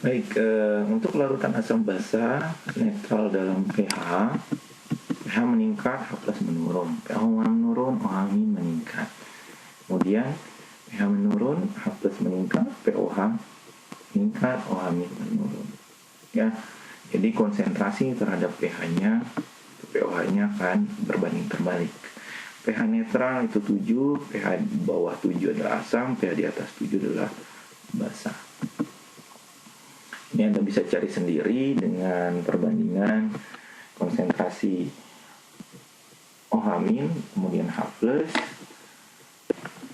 Baik, untuk larutan asam basa netral dalam pH, pH meningkat, H plus menurun. pH menurun, OH meningkat. Kemudian pH menurun, H plus meningkat, pOH meningkat, OH menurun. Ya, jadi konsentrasi terhadap pH-nya, pOH-nya akan berbanding terbalik. pH netral itu 7, pH di bawah 7 adalah asam, pH di atas 7 adalah basa. Ini Anda bisa cari sendiri dengan perbandingan konsentrasi OH-, kemudian H+,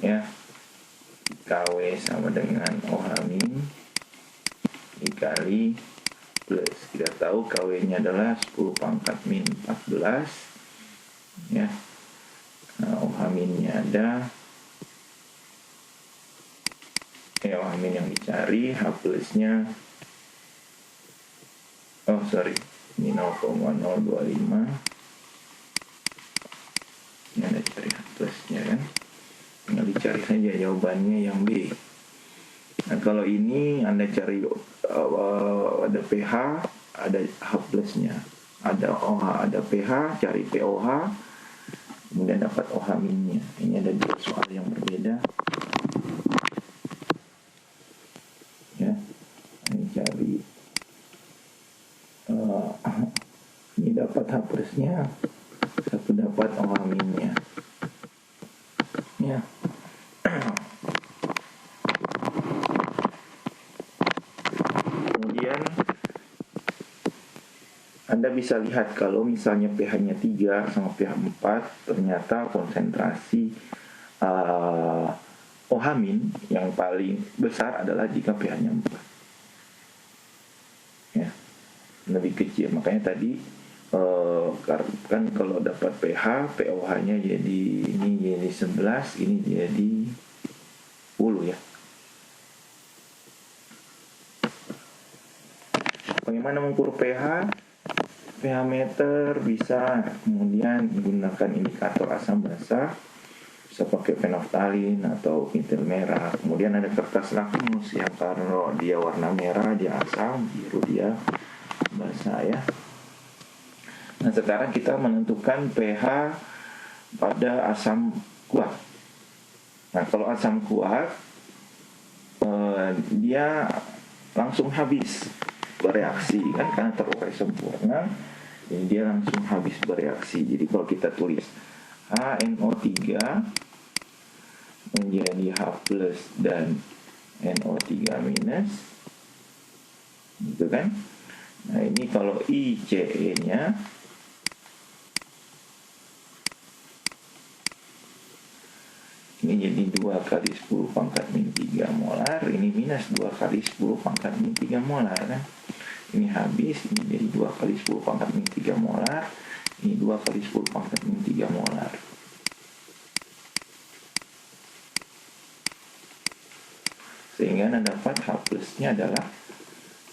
ya, KW sama dengan OH- dikali plus. Kita tahu KW-nya adalah 10 pangkat min 14, ya. Nah, OH-nya ada, OH- yang dicari, H+-nya ini 0,025. Ini ada cari H plusnya kan, tinggal dicari saja jawabannya yang B. Nah, kalau ini Anda cari ada pH, ada H plusnya, ada OH, ada pH, cari pOH, kemudian dapat OH-nya. Ini ada dua soal yang berbeda, ya. Ini cari ini dapat H plusnya, satu dapat OH-nya, ya. Kemudian Anda bisa lihat kalau misalnya pH-nya 3 sama pH 4, ternyata konsentrasi OH- yang paling besar adalah jika pH-nya 4. Ya, lebih kecil. Makanya tadi kan kalau dapat pH, pOH-nya jadi ini jadi 11, ini jadi 10, ya. Bagaimana mengukur pH? pH meter bisa, kemudian menggunakan indikator asam basa, bisa pakai fenolftalin atau pentil merah. Kemudian ada kertas lakmus yang kalau dia warna merah dia asam, biru dia basa, ya. Nah, sekarang kita menentukan pH pada asam kuat. Nah, kalau asam kuat dia langsung habis bereaksi kan, karena terurai sempurna, jadi dia langsung habis bereaksi. Jadi kalau kita tulis HNO3 menjadi H plus dan NO3 minus, gitu kan. Nah, ini kalau ICE-nya ini jadi 2 kali 10 pangkat min 3 molar, ini minus 2 kali 10 pangkat min 3 molar kan. Ini habis, ini jadi 2 kali 10 pangkat min 3 molar, ini 2 kali 10 pangkat min 3 molar. Sehingga Anda dapat H plusnya adalah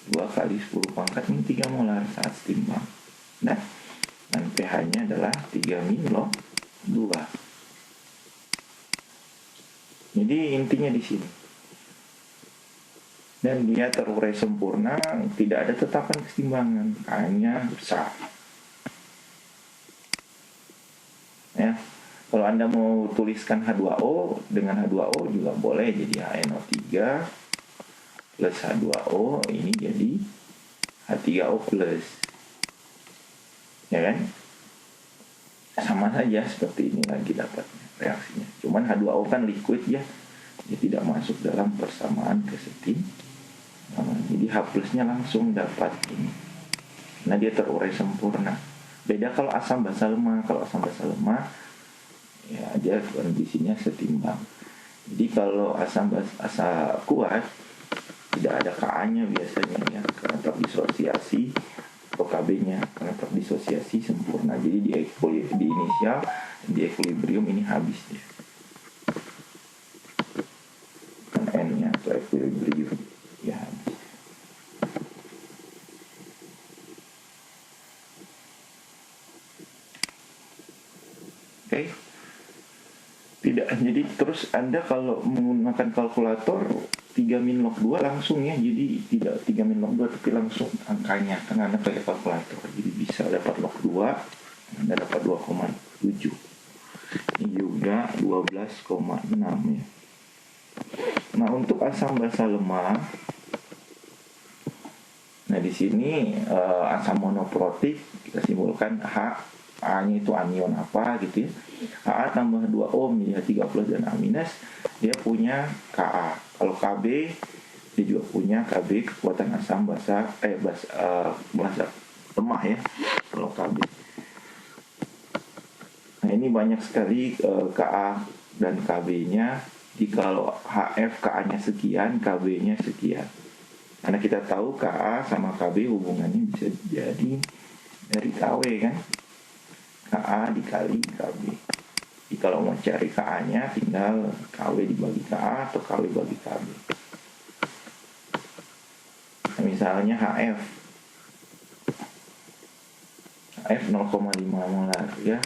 2 kali 10 pangkat min 3 molar saat setimbang. Nah, dan pH-nya adalah 3 min log 2. Jadi intinya di sini. Dan dia terurai sempurna, tidak ada tetapan keseimbangan, hanya besar. Ya, kalau Anda mau tuliskan H2O dengan H2O juga boleh, jadi HNO3 plus H2O ini jadi H3O plus, ya kan? Sama saja seperti ini lagi dapatnya reaksinya. Cuman H2O kan liquid, ya, dia tidak masuk dalam persamaan kesetimbangan. Jadi H plusnya langsung dapat ini. Nah, dia terurai sempurna. Beda kalau asam basa lemah. Kalau asam basa lemah, ya dia kondisinya setimbang. Jadi kalau asam basa kuat tidak ada Ka-nya biasanya, ya, karena terdisosiasi, atau Kb-nya karena terdisosiasi sempurna. Jadi di inisial, di equilibrium ini habis dia. Kan N-nya atau equilibrium, ya, habis. Tidak, jadi terus Anda kalau menggunakan kalkulator 3 min log 2 langsung ya, jadi tidak 3 min log 2 tapi langsung angkanya, kan Anda pakai kalkulator, jadi bisa dapat log 2, Anda dapat 2,7. Ini juga 12,6 ya. Nah, untuk asam basa lemah, nah di sini asam monoprotik kita simpulkan H, A-nya itu anion apa gitu ya. Ha tambah 2O menjadi H3+ dan A-, dia punya Ka. Kalau Kb, dia juga punya Kb, kekuatan asam basa basa lemah ya. Kalau Kb. Nah, ini banyak sekali Ka dan Kb-nya. Kalau HF Ka-nya sekian, Kb-nya sekian. Karena kita tahu Ka sama Kb hubungannya bisa jadi dari Kw kan. Ka dikali Kb. Jadi kalau mau cari Ka-nya tinggal Kw dibagi Ka atau Kw bagi Kb. Nah, misalnya HF 0,5 molar ya,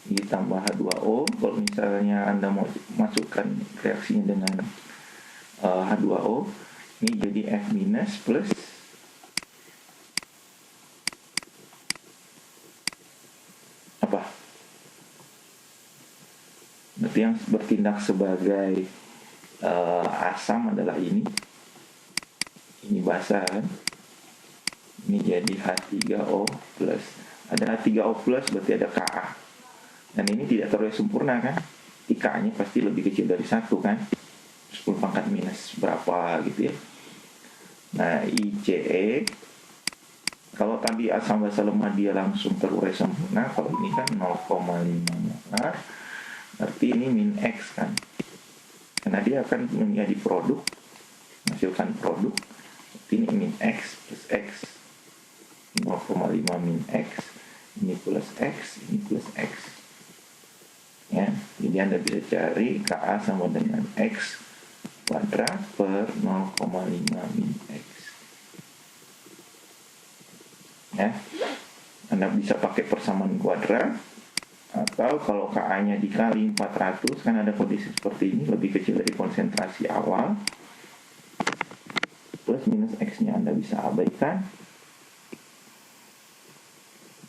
ditambah H2O. Kalau misalnya Anda mau masukkan reaksinya dengan H2O, ini jadi F- plus apa? Berarti yang bertindak sebagai asam adalah ini basa kan? Ini jadi H3O plus. Ada H3O plus berarti ada Ka. Dan ini tidak terlalu sempurna kan? Ka-nya pasti lebih kecil dari 1 kan? 10 pangkat minus berapa gitu ya. Nah, ICE, kalau tadi asam basa lemah dia langsung terurai sempurna, kalau ini kan 0,5 molar, berarti ini min X kan. Karena dia akan menjadi produk, menghasilkan produk, berarti ini min X plus X. 0,5 min X, ini plus X, ini plus X. Ya, jadi Anda bisa cari Ka sama dengan X kuadrat per 0,5 min X. Ya, Anda bisa pakai persamaan kuadrat, atau kalau Ka-nya dikali 400, kan ada kondisi seperti ini, lebih kecil dari konsentrasi awal, plus minus X-nya Anda bisa abaikan.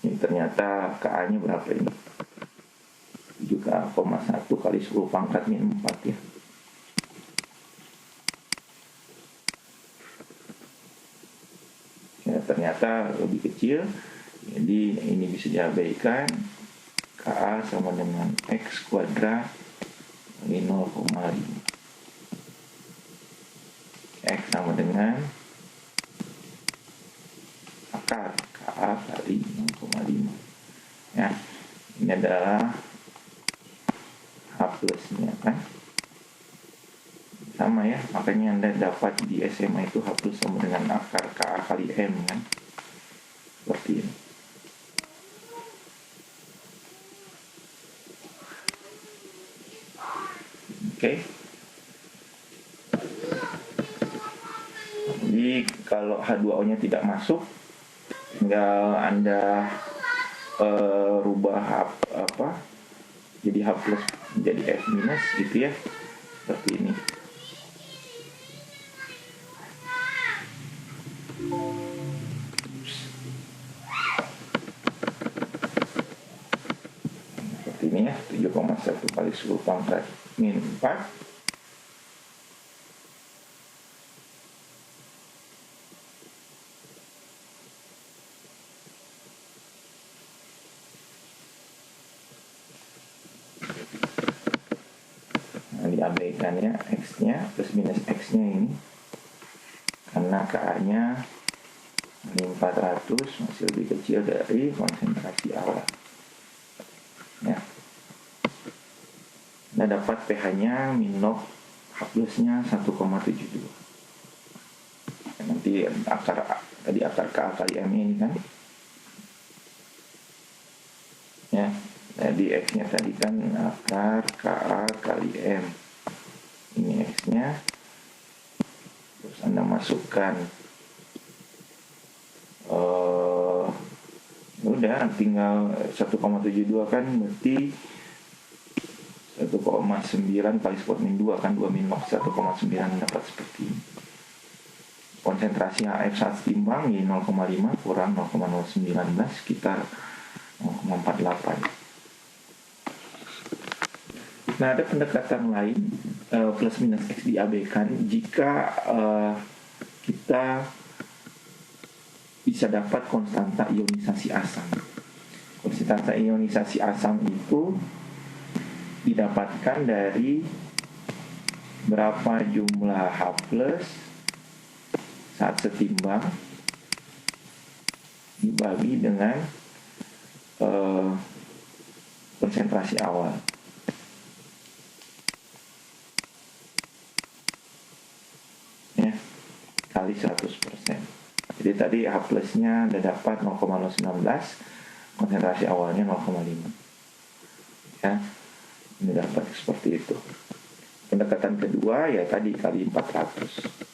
Ini ternyata Ka-nya berapa ini? 7,1 kali 10 pangkat min 4 ya. Ya, ternyata lebih kecil, jadi ini bisa diabaikan. Ka sama dengan X kuadrat kali 0,5. X sama dengan akar Ka kali 0,5. Ya, ini adalah H plusnya kan. Sama ya, makanya Anda dapat di SMA itu H plus sama dengan akar Ka kali M kan. Seperti ini. Oke. Jadi kalau H2O-nya tidak masuk, tinggal Anda rubah jadi H plus menjadi F minus gitu ya, seperti ini. Seperti ini ya, 7,1 kali 10 pangkat min 4. Diabaikan ya X-nya, plus minus X-nya ini, karena Ka-nya 400 masih lebih kecil dari konsentrasi awal ya. Nah, dapat pH-nya min log H plusnya 1,72. Nanti akar Ka kali M ini kan ya. Jadi X-nya tadi kan akar Ka kali M, ini X-nya, terus Anda masukkan udah tinggal 1,72 kan, berarti 1,72 kali spot min 2 kan 2 min log 1,9 dapat seperti ini. Konsentrasi HF saat timbang ini 0,5 kurang 0,019 sekitar 0,48. Nah, ada pendekatan lain plus minus X diabaikan jika kita bisa dapat konstanta ionisasi asam. Konstanta ionisasi asam itu didapatkan dari berapa jumlah H+ saat setimbang dibagi dengan konsentrasi awal. Ya, kali 100%. Jadi tadi H+-nya udah dapat 0,019, konsentrasi awalnya 0,5. Ya, ini dapat seperti itu. Pendekatan kedua ya tadi kali 400.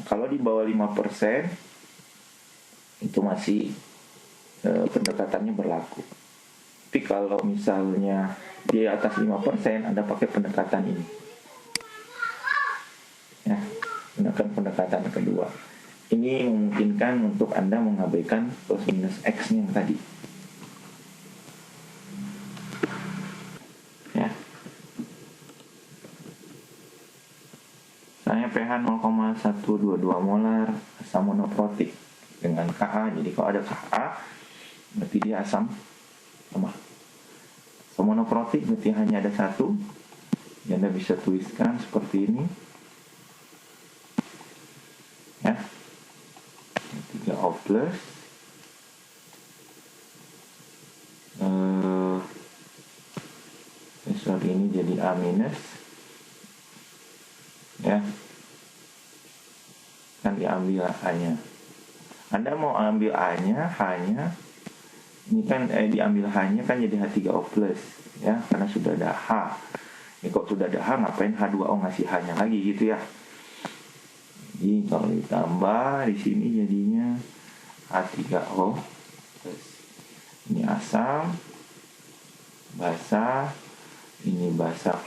Kalau di bawah 5% itu masih pendekatannya berlaku. Tapi kalau misalnya di atas 5% Anda pakai pendekatan ini. Ya, gunakan pendekatan kedua. Ini memungkinkan untuk Anda mengabaikan plus minus X-nya yang tadi. Ya. Misalnya pH 0,122 molar asam monoprotik dengan Ka. Jadi kalau ada Ka berarti dia asam lemah. Asam monoprotik berarti hanya ada satu. Jadi Anda bisa tuliskan seperti ini. Ya. 3O+. Sorry, ini jadi A-. Ya. Kan diambil A-nya. Anda mau ambil A-nya, H-nya. Ini kan diambil H-nya kan jadi H3O+, ya, karena sudah ada H. Ini kok sudah ada H, ngapain H2O ngasih H-nya lagi gitu ya. Jadi kalau ditambah di sini jadinya H3O+. Ini asam, basa, ini basa.